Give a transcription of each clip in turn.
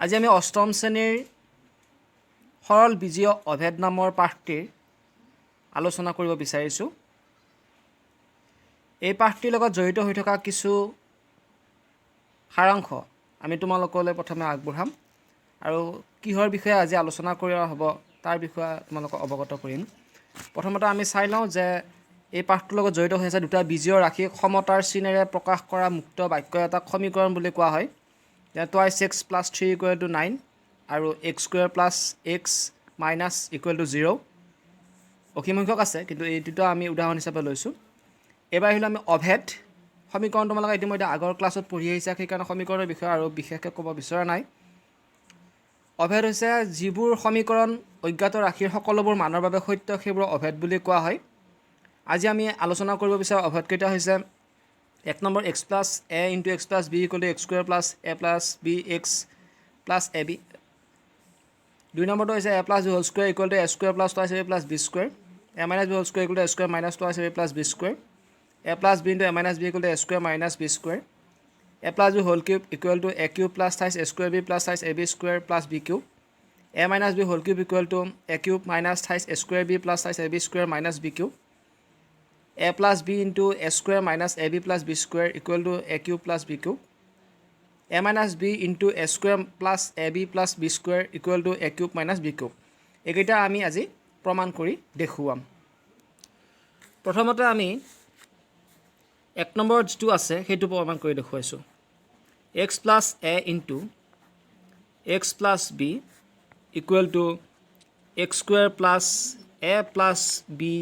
আজি আমি অষ্টম শ্ৰেণীৰ সৰল বীজীয় অভেদ নামৰ পাঠটিৰ আলোচনা কৰিব বিচাৰিছোঁ। এই পাঠটিৰ লগত জড়িত হৈ থকা কিছু সাৰাংশ আমি তোমালোকলৈ প্ৰথমে আগবঢ়াম আৰু কিহৰ বিষয়ে আজি আলোচনা কৰা হ'ব তাৰ বিষয়ে তোমালোকক অৱগত কৰিম। প্ৰথমতে আমি চাই লওঁ যে এই পাঠটোৰ লগত জড়িত হৈ আছে দুটা বীজীয় ৰাশি সমতাৰ চিনেৰে প্ৰকাশ কৰা মুক্ত বাক্য এটাক সমীকৰণ বুলি কোৱা হয়। Twice x plus 3 equal to 9 আৰু x square plus x minus equal to 0 অসীম সংখ্যক আছে, কিন্তু এই দুটা আমি উদাহৰণ হিচাপে লৈছোঁ। এইবাৰ আহিলে আমি অভেদ সমীকৰণ তোমালোকে ইতিমধ্যে আগৰ ক্লাছত পঢ়ি আহিছা, সেইকাৰণে সমীকৰণৰ বিষয়ে আৰু বিশেষকৈ ক'ব বিচৰা নাই। অভেদ হৈছে যিবোৰ সমীকৰণ অজ্ঞাত ৰাশিৰ সকলোবোৰ মানৰ বাবে সত্য, সেইবোৰ অভেদ বুলি কোৱা হয়। আজি আমি আলোচনা কৰিব বিচৰা অভেদকেইটা হৈছে 1 নম্বৰ x plus a into x plus b equal to x square plus a plus b x plus a b. 2 নম্বৰটো হৈছে a plus B whole square equal to a square plus twice a plus B square, a minus b whole square equal to a square minus twice a plus B square, a plus b into a minus b equal to a square minus b square, a plus B whole cube equal to a cube plus thrice a square B plus thrice a B square plus B cube, a minus b whole cube equal to a cube minus thrice a square B plus thrice a B square minus b cube, a plus b into a square minus a B plus B square equal to a cube plus B cube, a minus b into a square plus a B plus B square equal to a cube minus b cube. এইকেইটা আমি আজি প্ৰমাণ কৰি দেখুৱাম। প্ৰথমতে আমি 1 number যিটো আছে সেইটো প্ৰমাণ কৰি দেখুৱাইছোঁ। X plus a into x plus b equal to x square plus a plus b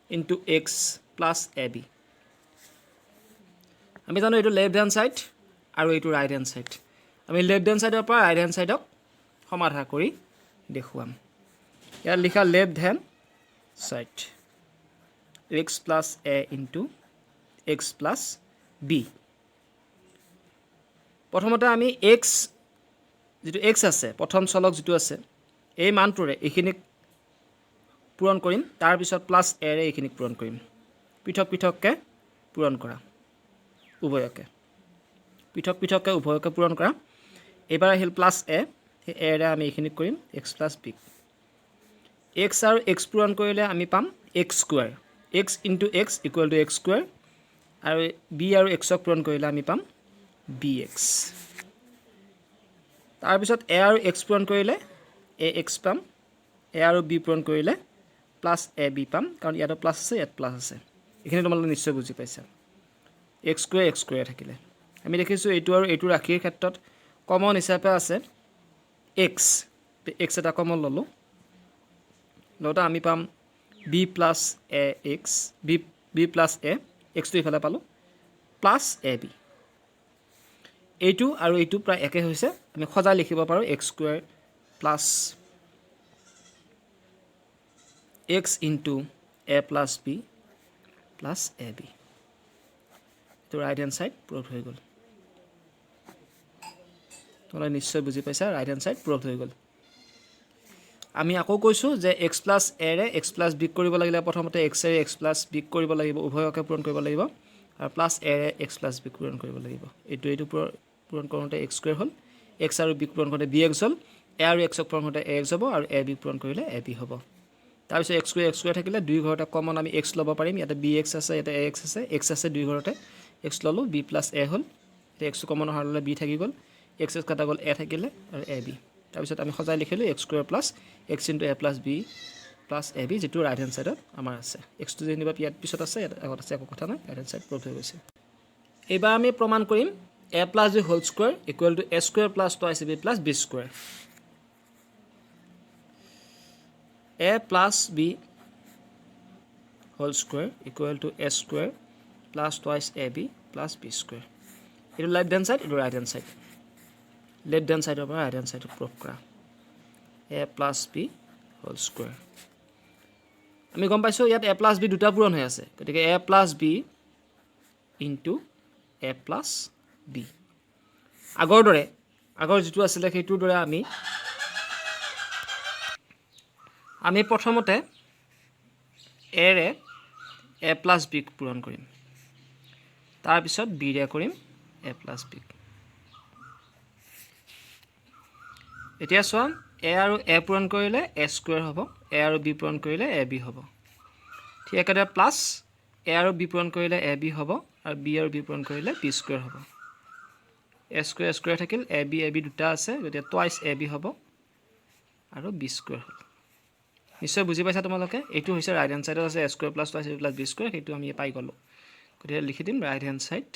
into x plus a b. আমি জানো এইটো লেফ্ট হেণ্ড ছাইড আৰু এইটো ৰাইট হেণ্ড ছাইড। আমি লেফ্ট হেণ্ড ছাইডৰ পৰা ৰাইট হেণ্ড ছাইডক সমাধান কৰি দেখুৱাম। ইয়াত লিখা left hand side x plus a into x plus b. প্ৰথমতে আমি এক্স যিটো এক্স আছে প্ৰথম চলক যিটো আছে এই মানটোৰে এইখিনিক পূৰণ কৰিম, তাৰপিছত প্লাছ এৰে এইখিনিক পূৰণ কৰিম। পৃথক পৃথককৈ পূৰণ কৰা উভয়কে, পৃথক পৃথককৈ উভয়কে পূৰণ কৰা। এইবাৰ আহিল প্লাছ এ, সেই এৰে আমি এইখিনিক কৰিম এক্স প্লাছ বি। এক্স আৰু এক্স পূৰণ কৰিলে আমি পাম x square, x into x equal to x square, আৰু বি আৰু এক্সক পূৰণ কৰিলে আমি পাম বি এক্স। তাৰপিছত এ আৰু এক্স পূৰণ কৰিলে এ এক্স পাম, এ আৰু বি পূৰণ কৰিলে প্লাছ এ বি পাম, কাৰণ ইয়াতো প্লাছ আছে ইয়াত প্লাছ আছে। এইখিনি তোমালোকে নিশ্চয় বুজি পাইছা। এক্স স্কুৱেৰ থাকিলে আমি দেখিছোঁ এইটো আৰু এইটো ৰাশিৰ ক্ষেত্ৰত কমন হিচাপে আছে এক্স, এক্স এটা কমন ল'লোঁ, লওঁতে আমি পাম বি প্লাছ এ এক্স, বি প্লাছ এ, এক্সটো ইফালে পালোঁ প্লাছ এ বি। এইটো আৰু এইটো প্ৰায় একে হৈছে, আমি সজাই লিখিব পাৰোঁ x square plus x into a plus b plus a b. এইটো ৰাইট হেণ্ড ছাইড প্ৰুভ হৈ গ'ল। তোমালোকে নিশ্চয় বুজি পাইছা, ৰাইট হেণ্ড ছাইড প্ৰুভ হৈ গ'ল। আমি আকৌ কৈছোঁ যে এক্স প্লাছ এৰে এক্স প্লাছ বিক কৰিব লাগিলে প্ৰথমতে এক্সেৰে এক্স প্লাছ বিক কৰিব লাগিব, উভয়কে পূৰণ কৰিব লাগিব, আৰু প্লাছ এৰে এক্স প্লাছ বিক পূৰণ কৰিব লাগিব। এইটো পূৰণ কৰোঁতে এক্স স্কুৱেৰ হ'ল, এক্স আৰু বিক পূৰণ কৰোঁতে বি এক্স হ'ল, এ আৰু এক্সক পূৰণ কৰোঁতে এ এক্স হ'ব, আৰু এ বিক পূৰণ কৰিলে এ বি হ'ব। তাৰপিছত এক্স স্কুৱেৰ থাকিলে দুই ঘৰতে কমন আমি এক্স ল'ব পাৰিম। ইয়াতে বি এক্স আছে, ইয়াতে এ এক্স আছে দুই ঘৰতে, এক্স ল'লোঁ, বি প্লাছ এ হ'ল, এতিয়া এক্সটো কমন অহাৰ ল'লে বি থাকি গ'ল, এক্স কাটা গ'ল, এ থাকিলে আৰু এ বি। তাৰপিছত আমি সজাই লিখিলোঁ x square plus x into a plus b plus a b, যিটো ৰাইট হেণ্ড ছাইডত আমাৰ আছে। এক্সটো যেনিবা ইয়াত পিছত আছে, ইয়াত আগত আছে, একো কথা নাই, ৰাইট হেণ্ড ছাইড প্ৰুভ হৈ গৈছে। এইবাৰ আমি প্ৰমাণ কৰিম a plus B whole square equal to a square plus twice a B plus B square. A plus B whole square equal to a square plus twice a B plus B square. এইটো left hand side, এইটো right hand side. Left hand ছাইডৰ পৰা right hand ছাইডত prove কৰা a plus B whole square. আমি গম পাইছোঁ ইয়াত এ প্লাছ বি দুটা পূৰণ হৈ আছে, গতিকে এ plus b into a plus B. আগৰ দৰে, আগৰ যিটো আছিলে সেইটোৰ দৰে আমি প্ৰথমতে এৰে এ প্লাছ বিক পূৰণ কৰিম, তাৰপিছত বিৰে কৰিম এ প্লাছ বিক। এতিয়া চোৱা এ আৰু এ পূৰণ কৰিলে এ স্কুৱেৰ হ'ব এ আৰু বি পূৰণ কৰিলে এ বি হ'ব ঠিক একেদৰে প্লাছ এ আৰু বি পূৰণ কৰিলে এ বি হ'ব আৰু বি আৰু বি পূৰণ কৰিলে বি স্কুৱেৰ হ'ব এ স্কুৱেৰ থাকিল এ বি দুটা আছে গতিকে টুৱাইচ এ বি হ'ব আৰু বি স্কুৱেৰ হ'ল নিশ্চয় বুজি পাইছা তোমালোকে এইটো হৈছে ৰাইট হেণ্ড ছাইডত আছে a square plus twice A B plus B square সেইটো আমি পাই গ'লোঁ গতিকে লিখি দিম ৰাইট হেণ্ড ছাইড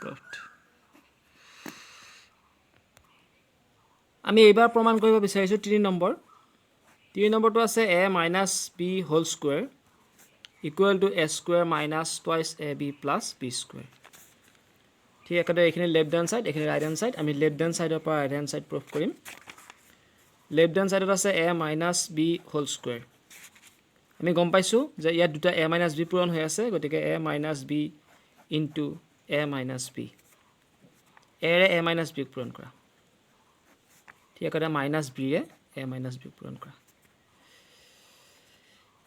প্ৰুভড আমি এইবাৰ প্ৰমাণ কৰিব বিচাৰিছোঁ 3 নম্বৰটো আছে a minus b whole square equal to a square minus twice A B plus B square ঠিক একেদৰে এইখিনি লেফ্ট হেণ্ড ছাইড এইখিনি ৰাইট হেণ্ড ছাইড আমি লেফ্ট হেণ্ড ছাইডৰ পৰা ৰাইট হেণ্ড ছাইড প্ৰুভ কৰিম লেফ্ট হেণ্ড ছাইডত আছে a minus b whole square আমি গম পাইছোঁ যে ইয়াত দুটা এ মাইনাছ বি পূৰণ হৈ আছে গতিকে এ minus B into a minus B array A minus বিক পূৰণ কৰা ঠিক একেদৰে মাইনাছ বিৰে এ মাইনাছ বি পূৰণ কৰা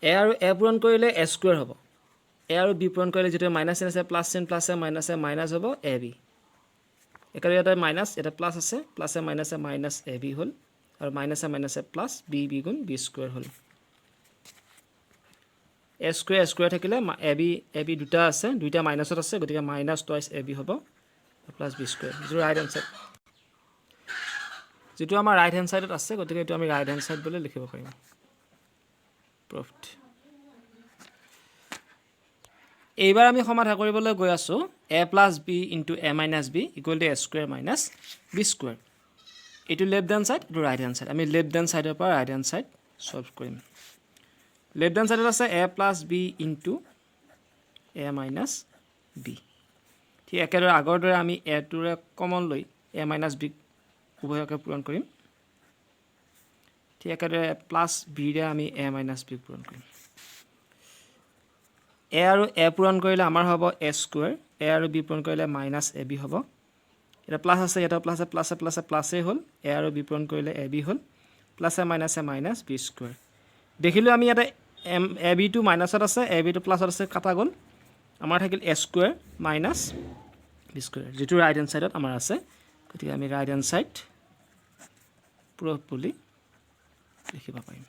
এ আৰু এ পূৰণ কৰিলে এ স্কুৱেৰ হ'ব এ আৰু বি পূৰণ কৰিলে যিটো মাইনাছ চিন আছে প্লাছ চিন প্লাছে মাইনাছ হ'ব এ বি একেদৰে এটা মাইনাছ এটা প্লাছ আছে প্লাছে মাইনাছ এ বি হ'ল আৰু মাইনাছে প্লাছ বি গুণ বি স্কুৱেৰ হ'ল এ স্কুৱেৰ থাকিলে এ বি দুটা আছে দুইটা মাইনাছত আছে গতিকে মাইনাছ টুৱাইচ এ বি হ'ব প্লাছ বি স্কুৱেৰ যিটো ৰাইট হেণ্ড ছাইড যিটো আমাৰ ৰাইট হেণ্ড ছাইডত আছে গতিকে এইটো আমি ৰাইট হেণ্ড ছাইড বুলি লিখিব পাৰিম প্ৰুভড এইবাৰ আমি সমাধান কৰিবলৈ গৈ আছোঁ a plus b into a minus b equal to a square minus b square এইটো লেফ্ট হেণ্ড ছাইড এইটো ৰাইট হেণ্ড ছাইড আমি লেফ্ট হেণ্ড ছাইডৰ পৰা ৰাইট হেণ্ড ছাইড ছল্ভ কৰিম লেফ্ট হেণ্ড ছাইডত আছে a plus b into a minus b ঠিক একেদৰে আগৰ দৰে আমি এটোৰে কমন লৈ এ মাইনাছ বিক উভয়কে পূৰণ কৰিম ঠিক একেদৰে প্লাছ বিৰে আমি এ মাইনাছ বিক পূৰণ কৰিম এ আৰু এ পূৰণ কৰিলে আমাৰ হ'ব এ স্কুৱেৰ এ আৰু বি পূৰণ কৰিলে মাইনাছ এ বি হ'ব এটা প্লাছ আছে এটা প্লাছেই হ'ল এ আৰু বি পূৰণ কৰিলে এ বি হ'ল প্লাছে মাইনাছ বি স্কুৱেৰ দেখিলোঁ আমি ইয়াতে এ বিটো মাইনাছত আছে এ বিটো প্লাছত আছে কাটা গ'ল আমাৰ থাকিল এ স্কুৱেৰ মাইনাছ বি স্কুৱেৰ যিটো ৰাইট হেণ্ড ছাইডত আমাৰ আছে গতিকে আমি ৰাইট হেণ্ড ছাইড প্ৰুভ বুলি লিখিব পাৰিম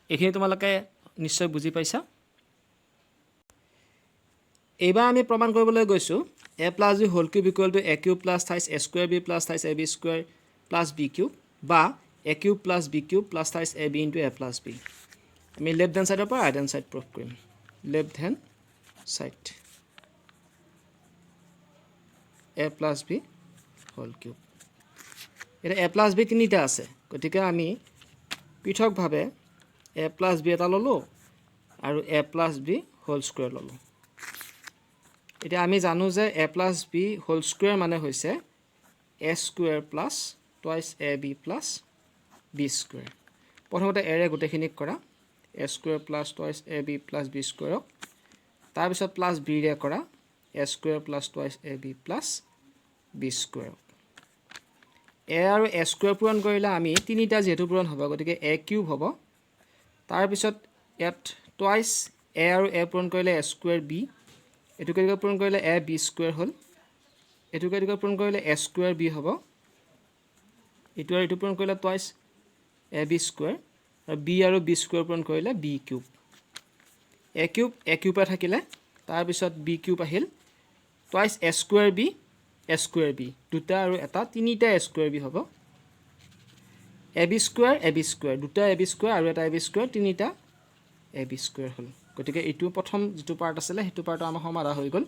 এইখিনি তোমালোকে নিশ্চয় বুজি পাইছা এইবাৰ আমি প্ৰমাণ কৰিবলৈ গৈছোঁ a plus B whole cube equal to a cube plus thrice A square B plus thrice A B square plus B cube বা a cube plus B cube plus thrice A b into a plus b আমি left hand ছাইডৰ পৰা right hand side prove কৰিম left hand side a plus B whole cube এতিয়া a plus B তিনিটা আছে গতিকে আমি পৃথকভাৱে এ প্লাছ বি এটা ল'লোঁ আৰু A plus B whole square ল'লোঁ এতিয়া আমি জানো যে A plus B whole square মানে হৈছে A square plus twice A B plus B square প্ৰথমতে এৰে গোটেইখিনিক কৰা A square plus twice A B plus B স্কুৱেৰক তাৰপিছত প্লাছ বিৰে কৰা A square plus twice A B plus B স্কুৱেৰক এ আৰু এ স্কুৱেৰ পূৰণ কৰিলে আমি তিনিটা যিহেতু পূৰণ হ'ব গতিকে এ কিউব হ'ব তাৰপিছত ইয়াত টুৱাইচ এ আৰু এ পূৰণ কৰিলে এ স্কুৱেৰ বি এইটোকে পূৰণ কৰিলে এ বি স্কুৱেৰ হ'ল এইটোকে পূৰণ কৰিলে এ স্কুৱেৰ বি হ'ব এইটো আৰু এইটো পূৰণ কৰিলে টুৱাইচ এ বি স্কুৱেৰ আৰু বি আৰু বি স্কুৱেৰ পূৰণ কৰিলে বি কিউব এ কিউবে থাকিলে তাৰপিছত বি কিউব আহিল টুৱাইচ এ স্কুৱেৰ বি দুটা আৰু এটা তিনিটা এ স্কুৱেৰ বি হ'ব এ বি স্কুৱেৰ দুটা এ বি স্কুৱেৰ আৰু এটা এ বি স্কুৱেৰ তিনিটা এ বি স্কুৱেৰ হ'ল গতিকে এইটো প্ৰথম যিটো পাৰ্ট আছিলে সেইটো পাৰ্টৰ আমাৰ সমাধান হৈ গ'ল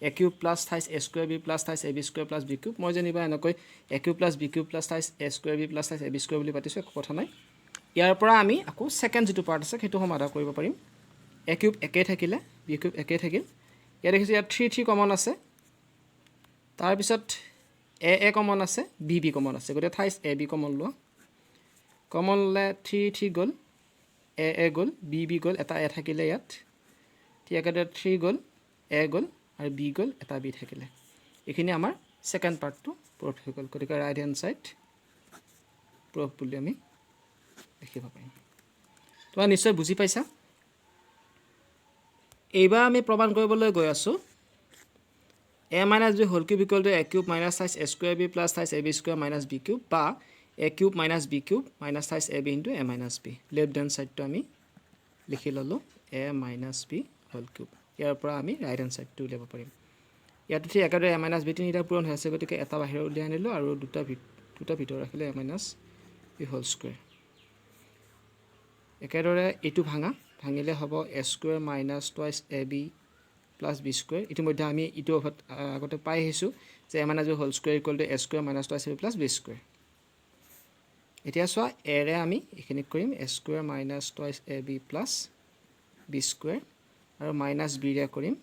A cube plus thrice A square B plus thrice A B square plus B cube মই যেনিবা এনেকৈ A cube plus B cube plus thrice A square B plus thrice A B square বুলি পাতিছোঁ একো কথা নাই ইয়াৰ পৰা আমি আকৌ ছেকেণ্ড যিটো পাৰ্ট আছে সেইটো সমাধান কৰিব পাৰিম এ কিউব একেই থাকিলে বি কিউব একেই থাকিল ইয়াত দেখিছোঁ ইয়াত 3 কমন আছে তাৰপিছত এ কমন আছে বি কমন আছে গতিকে থাইচ এ বি কমন লোৱা কমন ল'লে 3 গ'ল এ গ'ল বি গ'ল এটা এ থাকিলে ইয়াত ঠিক একেদৰে 3 গ'ল এ গ'ল আৰু বি গ'ল এটা বি থাকিলে এইখিনি আমাৰ ছেকেণ্ড পাৰ্টটো প্ৰুভ হৈ গ'ল গতিকে ৰাইট হেণ্ড ছাইড প্ৰুভ বুলি আমি লিখিব পাৰিম তোমাক নিশ্চয় বুজি পাইছা এইবাৰ আমি প্ৰমাণ কৰিবলৈ গৈ আছোঁ a minus b whole cube equal to a cube minus size a square b plus size ab square minus b cube বা a cube minus b cube minus size ab into a minus b left hand side to আমি লিখি ললো a minus b whole cube ইয়াৰ পৰা আমি right hand side to উলিয়াব পাৰিম ইয়াত ঠিক একেদৰে a minus b তিনিটা পূৰণ হৈ আছে গতিকে এটা বাহিৰ উলিয়াই আনিলো আৰু দুটা ভিতৰ ৰাখিলে a minus b whole square একেদৰে এটো ভাঙিলে হ'ব a square minus twice ab plus b square ইতিমধ্যে আমি ইটো আগতে পাই আহিছো যে a minus b whole square equal to a square minus twice ab plus b square এতিয়া সোয়া a ৰে আমি এখিনি কৰিম a square minus twice ab plus b square আৰু minus b ৰে কৰিম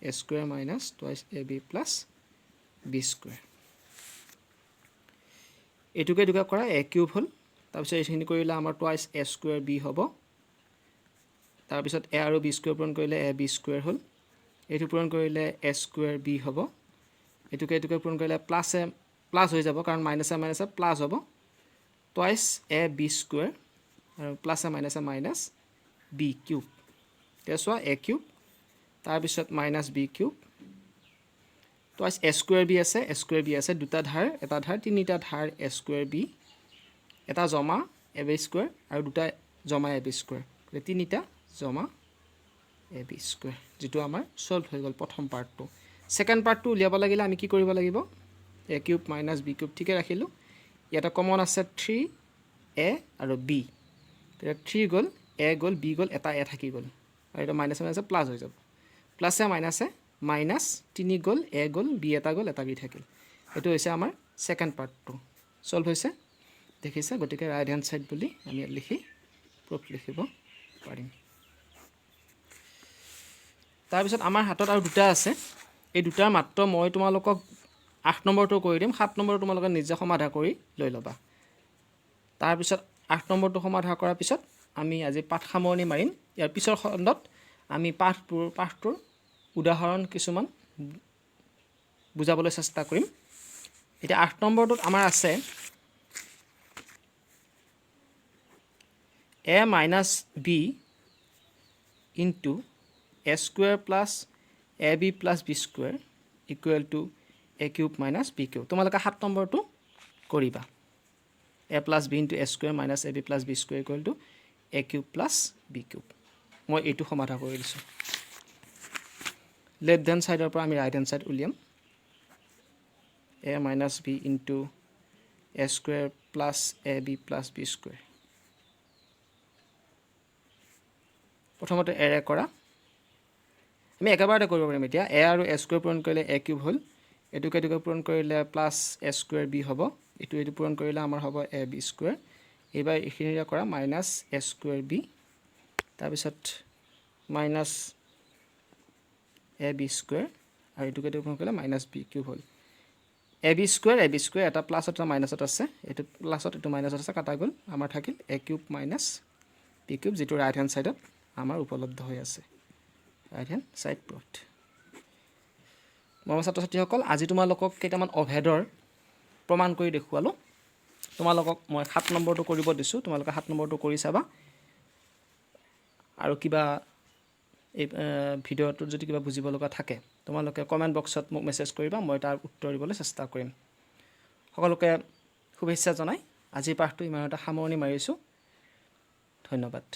a square minus twice ab plus b square এটুকে দুকা কৰা a cube হল তাৰ পিছত এখিনি কৰিলে আমাৰ twice a square b হ'ব তাৰ পিছত a আৰু b square পূৰণ কৰিলে a b square হল এটো পূৰণ কৰিলে a square b হ'ব এটুকে পূৰণ কৰিলে প্লাস হৈ যাব কাৰণ মাইনাস প্লাস হ'ব twice a b square আৰু plus minus b cube তেছৱা a cube তাৰ পিছত minus b cube twice a square b আছে দুটা ধাৰ এটা ধাৰ তিনিটা ধাৰ a square b এটা জমা a b square আৰু দুটা জমা a b square তিনিটা জমা a b square যেটো আমাৰ সলভ হৈ গল প্ৰথম পাৰ্টটো সেকেন্ড পাৰ্টটো উলিয়াব লাগিলে আমি কি কৰিব লাগিব a cube minus b cube ঠিকে ৰাখিলো ইয়াটা কমন আছে 3a আৰু b তেতিয়া 3 গল a গল b গল এটা a থাকি গল আৰু এটা মাইনাস প্লাস হৈ যাব প্লাসে মাইনাস 3 গল a গল b এটা গল এটা b থাকিল এটো হৈছে আমাৰ সেকেন্ড পাৰ্টটো সলভ হৈছে দেখিছে গতিকে ৰাইট হ্যান্ড সাইড বুলি আমি লিখি প্ৰুফ লিখিব পাৰিম তাৰ পিছত আমাৰ হাতত আৰু দুটা আছে এই দুটাৰ মাত্ৰ মই তোমালোকক 8 নম্বৰটো কৰি দিম 7 নম্বৰটো তোমালোকে নিজে সমাধান কৰি লৈ লবা তাৰ পিছত 8 নম্বৰটো সমাধান কৰাৰ পিছত আমি আজি পাঠ সামৰণি মাৰিম ইয়াৰ পিছৰ খণ্ডত আমি পাঠটোৰ উদাহৰণ কিছুমান বুজাবলৈ চেষ্টা কৰিম এতিয়া 8 নম্বৰটোত আমাৰ আছে a minus b into a square plus ab plus b square equal to a cube minus b cube তোমালোকে 7 নম্বৰটো কৰিবা a plus b into a square minus ab plus b square equal to a cube plus b cube মই এটো সমাধান কৰি দিছো left hand সাইডৰ পৰা আমি ৰাইট হ্যান্ড সাইড উলিয়াম a minus b into a square plus ab plus b square প্ৰথমতে a ৰে কৰা আমি একেবাৰতে কৰিব পাৰিম এতিয়া a আৰু a square পূৰণ কৰিলে a cube হল এটুকে পূৰণ কৰিলে প্লাস a square b হ'ব এটু পূৰণ কৰিলে আমাৰ হ'ব a b square এবাৰ এখিনিৰে কৰা minus a square b তাৰ পিছত minus a b square আৰু এটুকে পূৰণ কৰিলে minus b cube hall a b square এটা প্লাস এটা মাইনাসত আছে এটো প্লাসত এটো মাইনাসত আছে কাটা গল আমাৰ থাকিল a cube minus b cube যেটো ৰাইট হ্যান্ড সাইডত আমাৰ উপলব্ধ হৈ আছে ৰাইট হ্যান্ড সাইড প্লট মৰমৰ ছাত্ৰ-ছাত্ৰীসকল আজি তোমালোকক কেইটামান অভেদৰ প্ৰমাণ কৰি দেখুৱালো তোমালোকক মই 7 নম্বৰটো কৰিব দিছো তোমালোকে 7 নম্বৰটো কৰি চাবা আৰু কিবা এই ভিডিওটো যদি কিবা বুজিব লগা থাকে তোমালোকে কমেন্ট বক্সত মোক মেছেজ কৰিবা মই তাৰ উত্তৰ দিবলৈ চেষ্টা কৰিম সকলোকে শুভেচ্ছা জনাই আজি পাঠটো ইমানটা সামৰণি মাৰিছো ধন্যবাদ